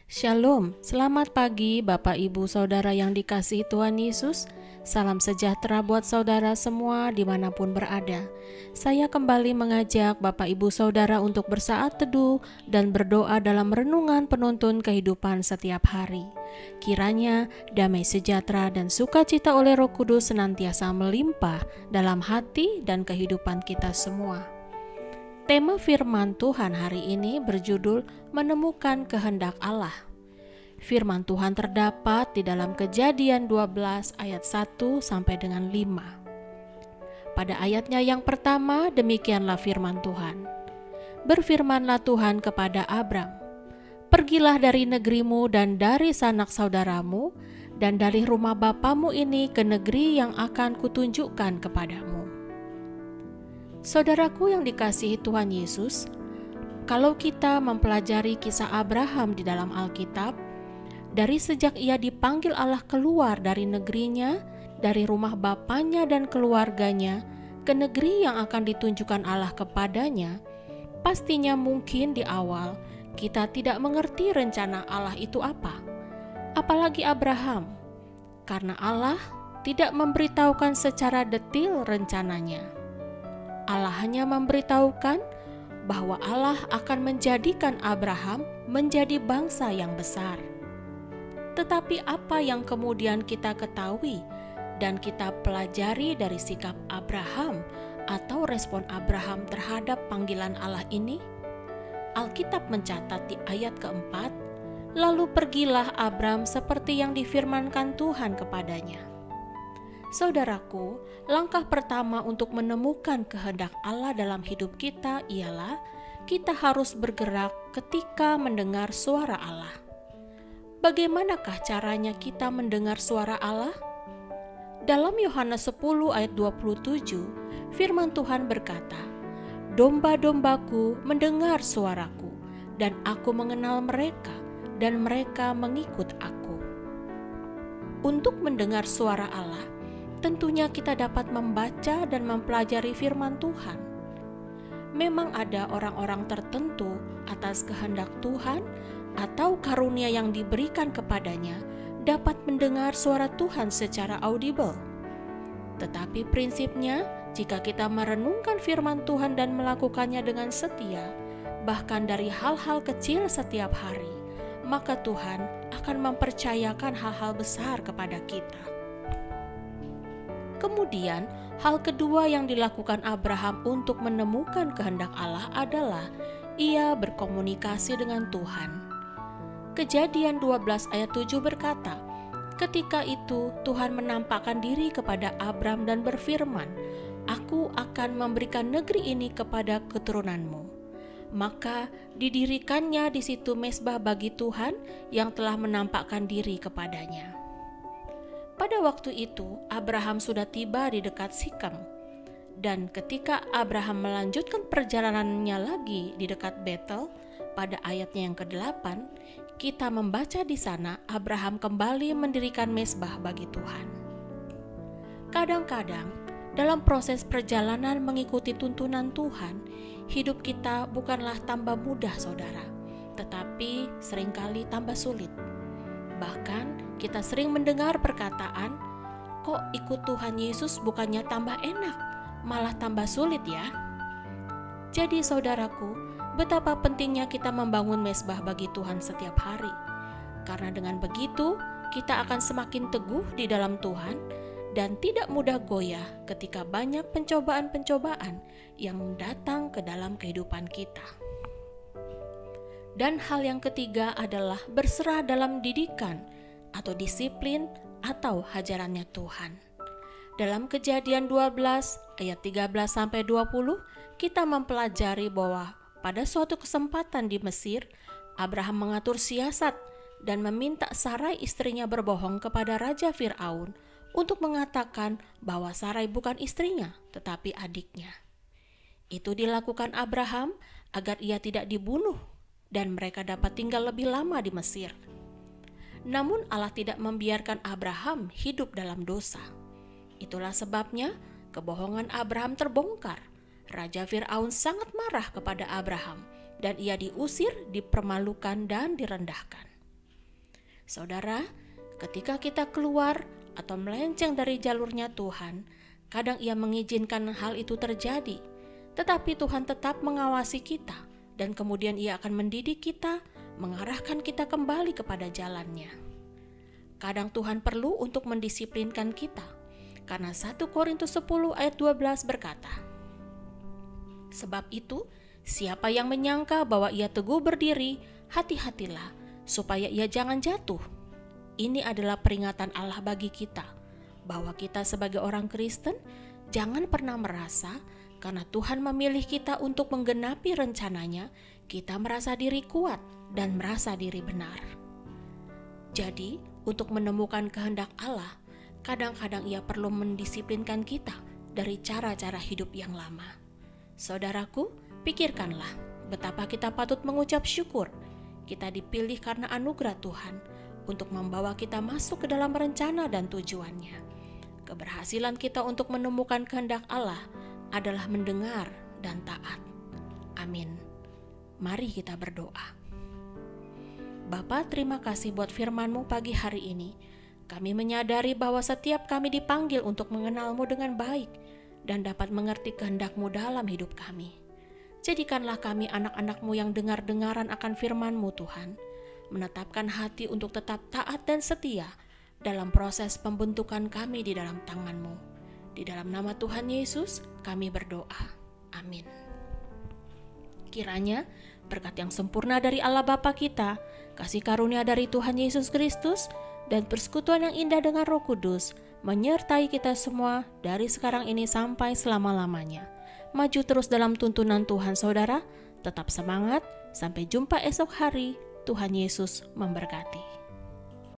Shalom, selamat pagi Bapak Ibu Saudara yang dikasihi Tuhan Yesus. Salam sejahtera buat saudara semua dimanapun berada. Saya kembali mengajak Bapak Ibu Saudara untuk bersaat teduh dan berdoa dalam renungan penuntun kehidupan setiap hari. Kiranya damai sejahtera dan sukacita oleh Roh Kudus senantiasa melimpah dalam hati dan kehidupan kita semua. Tema firman Tuhan hari ini berjudul Menemukan Kehendak Allah. Firman Tuhan terdapat di dalam Kejadian 12 ayat 1 sampai dengan 5. Pada ayatnya yang pertama demikianlah firman Tuhan. Berfirmanlah Tuhan kepada Abram, "Pergilah dari negerimu dan dari sanak saudaramu dan dari rumah bapamu ini ke negeri yang akan kutunjukkan kepadamu." Saudaraku yang dikasihi Tuhan Yesus, kalau kita mempelajari kisah Abraham di dalam Alkitab, dari sejak ia dipanggil Allah keluar dari negerinya, dari rumah bapanya dan keluarganya, ke negeri yang akan ditunjukkan Allah kepadanya, pastinya mungkin di awal kita tidak mengerti rencana Allah itu apa. Apalagi Abraham, karena Allah tidak memberitahukan secara detil rencananya. Allah hanya memberitahukan bahwa Allah akan menjadikan Abraham menjadi bangsa yang besar. Tetapi apa yang kemudian kita ketahui dan kita pelajari dari sikap Abraham atau respon Abraham terhadap panggilan Allah ini? Alkitab mencatat di ayat keempat, "Lalu pergilah Abram seperti yang difirmankan Tuhan kepadanya." Saudaraku, langkah pertama untuk menemukan kehendak Allah dalam hidup kita ialah kita harus bergerak ketika mendengar suara Allah. Bagaimanakah caranya kita mendengar suara Allah? Dalam Yohanes 10 ayat 27, firman Tuhan berkata, "Domba-dombaku mendengar suaraku, dan aku mengenal mereka, dan mereka mengikut aku." Untuk mendengar suara Allah, tentunya kita dapat membaca dan mempelajari firman Tuhan. Memang ada orang-orang tertentu atas kehendak Tuhan atau karunia yang diberikan kepadanya dapat mendengar suara Tuhan secara audible. Tetapi prinsipnya, jika kita merenungkan firman Tuhan dan melakukannya dengan setia, bahkan dari hal-hal kecil setiap hari, maka Tuhan akan mempercayakan hal-hal besar kepada kita. Kemudian, hal kedua yang dilakukan Abraham untuk menemukan kehendak Allah adalah ia berkomunikasi dengan Tuhan. Kejadian 12 ayat 7 berkata, "Ketika itu Tuhan menampakkan diri kepada Abram dan berfirman, 'Aku akan memberikan negeri ini kepada keturunanmu.' Maka didirikannya di situ mezbah bagi Tuhan yang telah menampakkan diri kepadanya." Pada waktu itu, Abraham sudah tiba di dekat Sikem. Dan ketika Abraham melanjutkan perjalanannya lagi di dekat Betel, pada ayatnya yang ke-8, kita membaca di sana Abraham kembali mendirikan mezbah bagi Tuhan. Kadang-kadang, dalam proses perjalanan mengikuti tuntunan Tuhan, hidup kita bukanlah tambah mudah, saudara, tetapi seringkali tambah sulit. Bahkan kita sering mendengar perkataan, "Kok ikut Tuhan Yesus bukannya tambah enak, malah tambah sulit ya?" Jadi saudaraku, betapa pentingnya kita membangun mezbah bagi Tuhan setiap hari. Karena dengan begitu, kita akan semakin teguh di dalam Tuhan dan tidak mudah goyah ketika banyak pencobaan-pencobaan yang datang ke dalam kehidupan kita. Dan hal yang ketiga adalah berserah dalam didikan atau disiplin atau hajarannya Tuhan. Dalam Kejadian 12 ayat 13-20, kita mempelajari bahwa pada suatu kesempatan di Mesir, Abraham mengatur siasat dan meminta Sarai istrinya berbohong kepada Raja Firaun untuk mengatakan bahwa Sarai bukan istrinya tetapi adiknya. Itu dilakukan Abraham agar ia tidak dibunuh dan mereka dapat tinggal lebih lama di Mesir. Namun Allah tidak membiarkan Abraham hidup dalam dosa. Itulah sebabnya kebohongan Abraham terbongkar. Raja Firaun sangat marah kepada Abraham dan ia diusir, dipermalukan dan direndahkan. Saudara, ketika kita keluar atau melenceng dari jalurnya Tuhan, kadang Ia mengizinkan hal itu terjadi, tetapi Tuhan tetap mengawasi kita, dan kemudian Ia akan mendidik kita, mengarahkan kita kembali kepada jalannya. Kadang Tuhan perlu untuk mendisiplinkan kita, karena 1 Korintus 10 ayat 12 berkata, "Sebab itu, siapa yang menyangka bahwa ia teguh berdiri, hati-hatilah, supaya ia jangan jatuh." Ini adalah peringatan Allah bagi kita, bahwa kita sebagai orang Kristen jangan pernah merasa karena Tuhan memilih kita untuk menggenapi rencananya, kita merasa diri kuat dan merasa diri benar. Jadi, untuk menemukan kehendak Allah, kadang-kadang Ia perlu mendisiplinkan kita dari cara-cara hidup yang lama. Saudaraku, pikirkanlah betapa kita patut mengucap syukur. Kita dipilih karena anugerah Tuhan untuk membawa kita masuk ke dalam rencana dan tujuannya. Keberhasilan kita untuk menemukan kehendak Allah adalah mendengar dan taat. Amin. Mari kita berdoa. Bapa, terima kasih buat firman-Mu pagi hari ini. Kami menyadari bahwa setiap kami dipanggil untuk mengenal-Mu dengan baik dan dapat mengerti kehendak-Mu dalam hidup kami. Jadikanlah kami anak-anak-Mu yang dengar-dengaran akan firman-Mu Tuhan, menetapkan hati untuk tetap taat dan setia dalam proses pembentukan kami di dalam tangan-Mu. Di dalam nama Tuhan Yesus kami berdoa. Amin. Kiranya berkat yang sempurna dari Allah Bapa kita, kasih karunia dari Tuhan Yesus Kristus, dan persekutuan yang indah dengan Roh Kudus menyertai kita semua dari sekarang ini sampai selama-lamanya. Maju terus dalam tuntunan Tuhan saudara, tetap semangat, sampai jumpa esok hari. Tuhan Yesus memberkati.